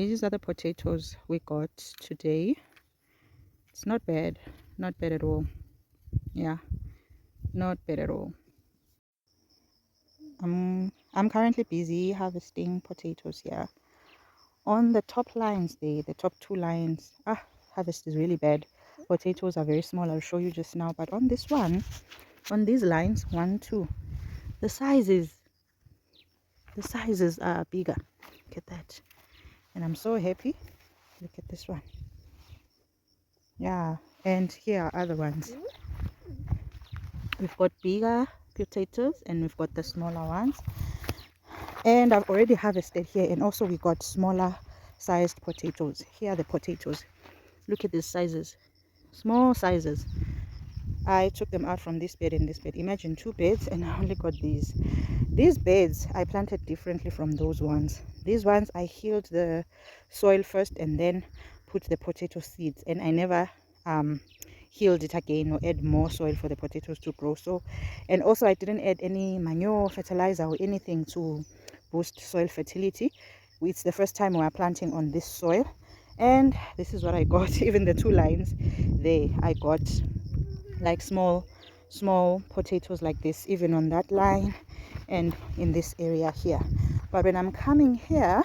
these are the potatoes we got today. It's not bad, not bad at all. Yeah, not bad at all. I'm currently busy harvesting potatoes here. On the top lines there, the top two lines, harvest is really bad. Potatoes are very small. I'll show you just now. But on this one, on these lines, 1, 2, the sizes are bigger. Look at that. And I'm so happy. Look at this one. Yeah, and here are other ones. We've got bigger potatoes and we've got the smaller ones. And I've already harvested here, and also we got smaller sized potatoes. Here are the potatoes. Look at these sizes, small sizes. I took them out from this bed and this bed. Imagine 2 beds and I only got these. These beds I planted differently from those ones. These ones I healed the soil first and then put the potato seeds, and I never healed it again or add more soil for the potatoes to grow. So, and also I didn't add any manure, fertilizer or anything to boost soil fertility. It's the first time we are planting on this soil, and this is what I got. Even the 2 lines there, I got like small potatoes like this, even on that line and in this area here. But when I'm coming here,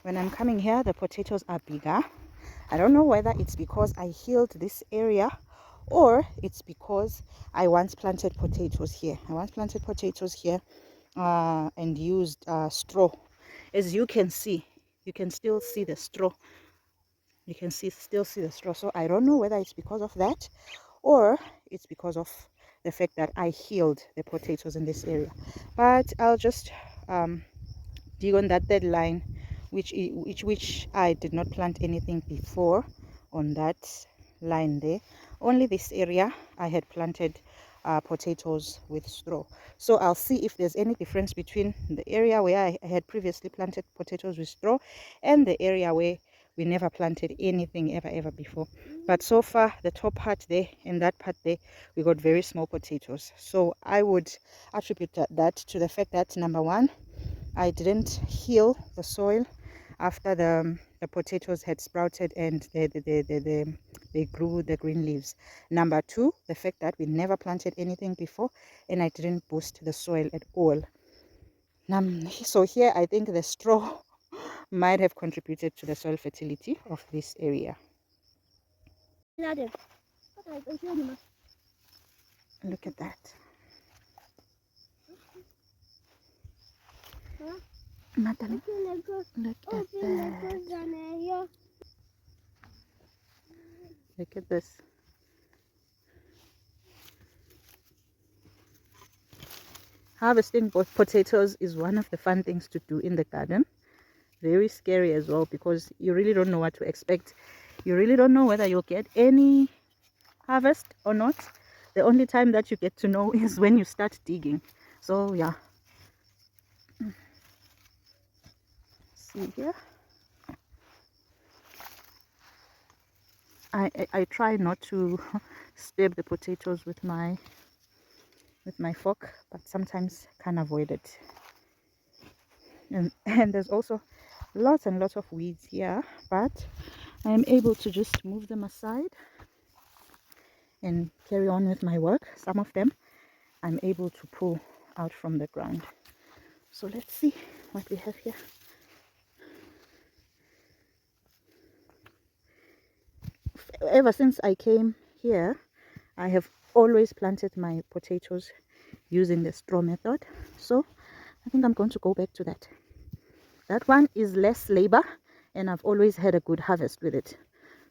the potatoes are bigger. I don't know whether it's because I healed this area or it's because I once planted potatoes here. And used straw. As you can see, you can still see the straw. Still see the straw. So I don't know whether it's because of that or it's because of the fact that I healed the potatoes in this area. But I'll just dig on that third line, which I did not plant anything before. On that line there, only this area I had planted potatoes with straw. So I'll see if there's any difference between the area where I had previously planted potatoes with straw and the area where we never planted anything ever before. But so far, the top part there and that part there, we got very small potatoes. So I would attribute that to the fact that, number one, I didn't heal the soil after the potatoes had sprouted and they grew the green leaves. Number two, the fact that we never planted anything before and I didn't boost the soil at all. So here I think the straw might have contributed to the soil fertility of this area. Look at that. Madam, look at that. Look at this. Harvesting potatoes is one of the fun things to do in the garden. Very scary as well, because you really don't know what to expect. You really don't know whether you'll get any harvest or not. The only time that you get to know is when you start digging. So yeah, see here, I try not to stab the potatoes with my fork, but sometimes can't avoid it. And there's also lots and lots of weeds here, but I'm able to just move them aside and carry on with my work. Some of them I'm able to pull out from the ground. So let's see what we have here. Ever since I came here, I have always planted my potatoes using the straw method. So I think I'm going to go back to that. That one is less labor and I've always had a good harvest with it.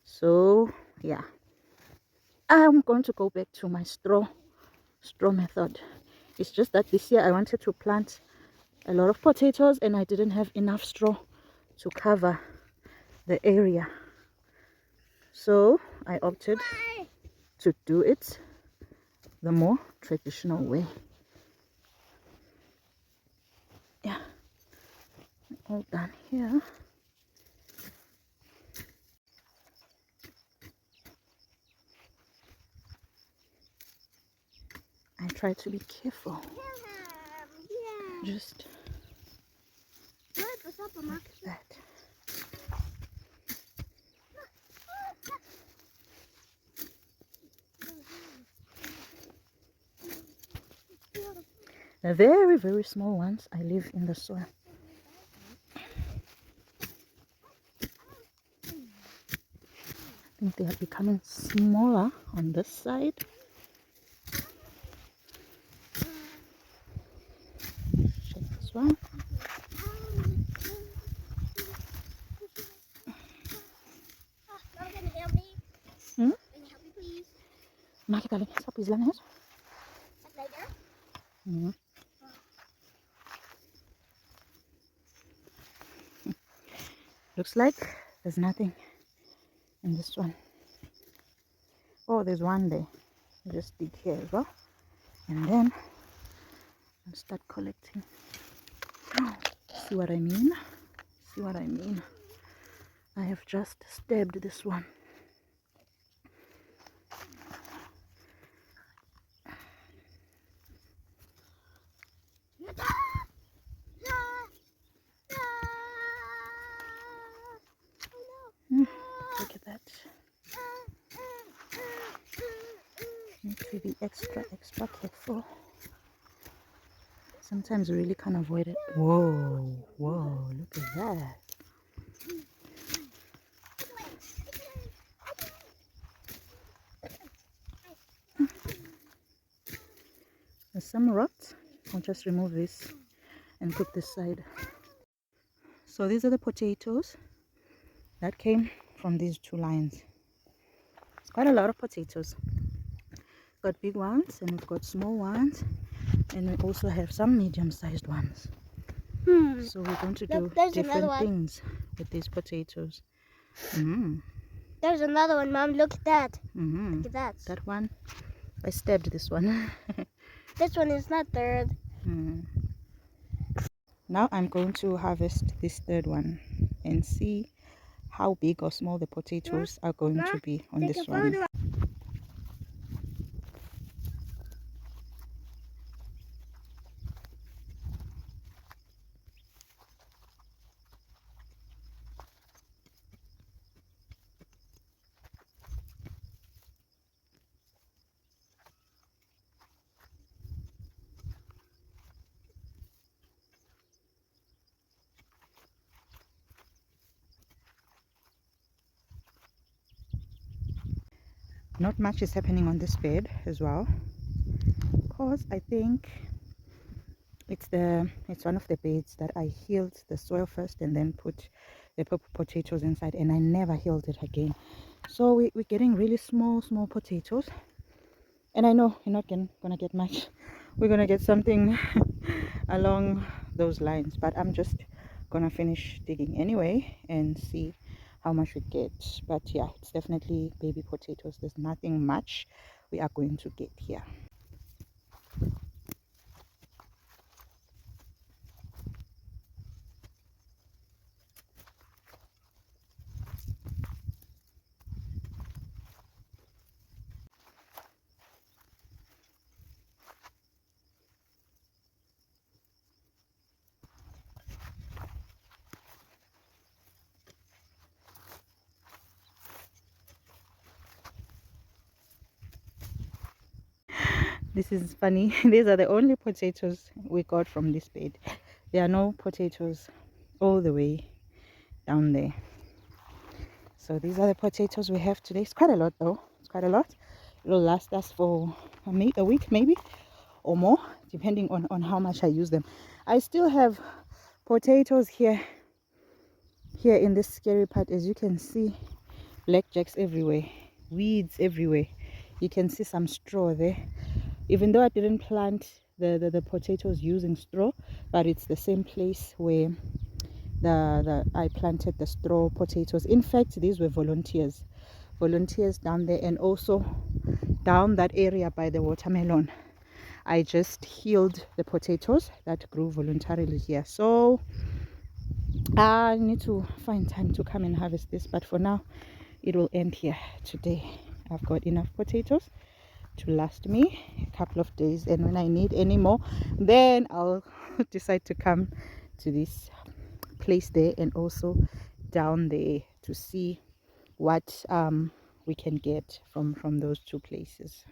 So yeah, I'm going to go back to my straw method. It's just that this year I wanted to plant a lot of potatoes and I didn't have enough straw to cover the area. So I opted to do it the more traditional way. Yeah, all done here. I try to be careful. Just look at that. The very, very small ones I leave in the soil. I think they are becoming smaller on this side. Check this one. Mom, can you help me? Hmm? Can you help me, please? Maak het alleen sappies lang is. Like later? Mhm. Looks like there's nothing in this one. Oh, there's one there. I'll just dig here as well. And then I'll start collecting. See what I mean? See what I mean? I have just stabbed this one. Look at that. Need to be extra careful. Sometimes we really can't avoid it. Whoa, whoa, look at that. There's some rot. I'll just remove this and put this side. So these are the potatoes that came from these two lines. It's quite a lot of potatoes. We've got big ones and we've got small ones, and we also have some medium-sized ones. So we're going to do different things with these potatoes. There's another one, Mom. Look at that. Look at that. That one, I stabbed this one. This one is not third. Now I'm going to harvest this third one and see how big or small the potatoes are going to be on this one. Not much is happening on this bed as well, because I think it's one of the beds that I healed the soil first and then put the potatoes inside, and I never healed it again. So we're getting really small potatoes, and I know you're not gonna get much. We're gonna get something along those lines, but I'm just gonna finish digging anyway and see how much we get. But yeah, it's definitely baby potatoes. There's nothing much we are going to get here. This is funny. These are the only potatoes we got from this bed. There are no potatoes all the way down there. So these are the potatoes we have today. It's quite a lot though. It's quite a lot. It'll last us for a week maybe or more, depending on how much I use them. I still have potatoes here in this scary part. As you can see, blackjacks everywhere, weeds everywhere. You can see some straw there. Even though I didn't plant the potatoes using straw, but it's the same place where I planted the straw potatoes. In fact, these were volunteers down there, and also down that area by the watermelon. I just healed the potatoes that grew voluntarily here. So I need to find time to come and harvest this, but for now it will end here today. I've got enough potatoes to last me a couple of days, and when I need any more, then I'll decide to come to this place there and also down there to see what we can get from those two places.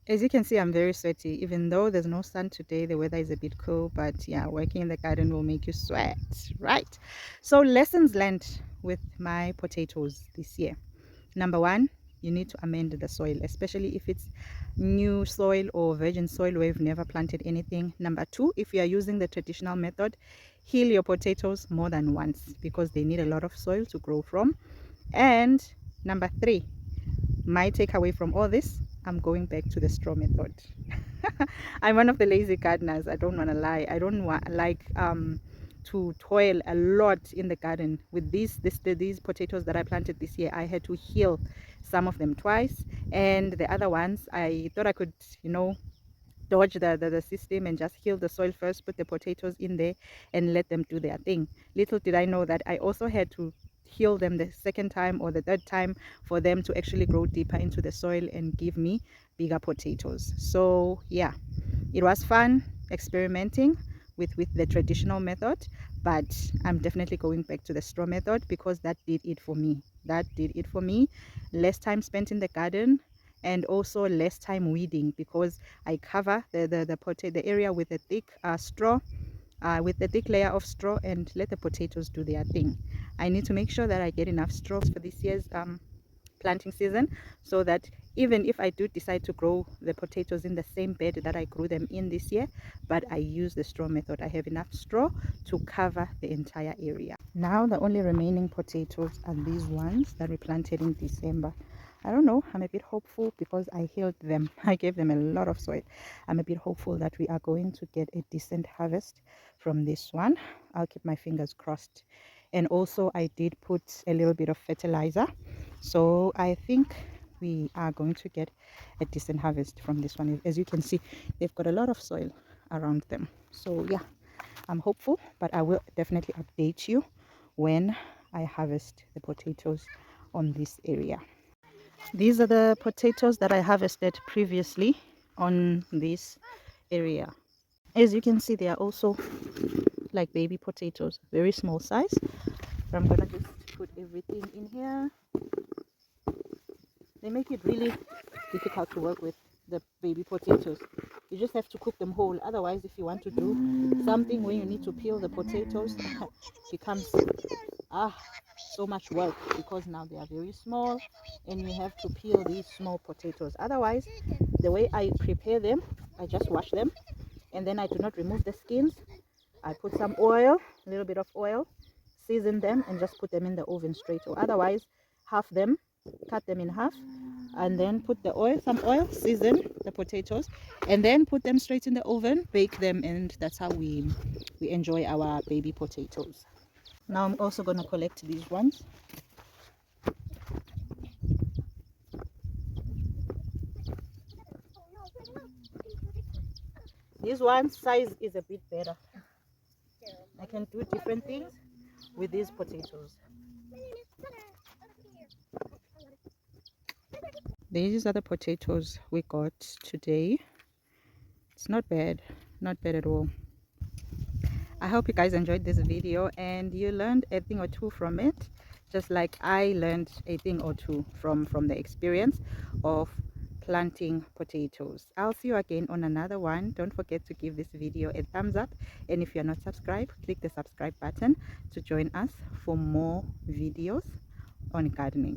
As you can see, I'm very sweaty. Even though there's no sun today, the weather is a bit cool, but yeah, working in the garden will make you sweat, right? So lessons learned with my potatoes this year. Number one, you need to amend the soil, especially if it's new soil or virgin soil where you've never planted anything. Number two, if you are using the traditional method, heal your potatoes more than once because they need a lot of soil to grow from. And number three, my takeaway from all this, I'm going back to the straw method. I'm one of the lazy gardeners. I don't want to lie. I don't want to toil a lot in the garden with these potatoes that I planted this year. I had to heal some of them twice, and the other ones I thought I could, dodge the system and just heal the soil first, put the potatoes in there and let them do their thing. Little did I know that I also had to heal them the second time or the third time for them to actually grow deeper into the soil and give me bigger potatoes. So yeah, it was fun experimenting with the traditional method, but I'm definitely going back to the straw method because that did it for me. Less time spent in the garden, and also less time weeding because I cover the area with a thick straw, with a thick layer of straw, and let the potatoes do their thing. I need to make sure that I get enough straw for this year's planting season, so that even if I do decide to grow the potatoes in the same bed that I grew them in this year, but I use the straw method, I have enough straw to cover the entire area. Now the only remaining potatoes are these ones that we planted in December. I don't know, I'm a bit hopeful because I healed them. I gave them a lot of soil. I'm a bit hopeful that we are going to get a decent harvest from this one. I'll keep my fingers crossed. And also I did put a little bit of fertilizer, so I think we are going to get a decent harvest from this one. As you can see, they've got a lot of soil around them. So yeah, I'm hopeful, but I will definitely update you when I harvest the potatoes on this area. These are the potatoes that I harvested previously on this area. As you can see, they are also like baby potatoes, very small size. So I'm gonna just put everything in here. They make it really difficult to work with, the baby potatoes. You just have to cook them whole. Otherwise, if you want to do something where you need to peel the potatoes, becomes so much work because now they are very small and you have to peel these small potatoes. Otherwise, the way I prepare them, I just wash them and then I do not remove the skins. I put some oil, a little bit of oil, season them and just put them in the oven straight. Or otherwise, half them, cut them in half and then put some oil, season the potatoes and then put them straight in the oven, bake them, and that's how we enjoy our baby potatoes. Now I'm also going to collect these ones. This one size is a bit better. I can do different things with these potatoes. These are the potatoes we got today. It's not bad at all. I hope you guys enjoyed this video and you learned a thing or two from it, just like I learned a thing or two from the experience of planting potatoes. I'll see you again on another one. Don't forget to give this video a thumbs up, and if you're not subscribed, click the subscribe button to join us for more videos on gardening.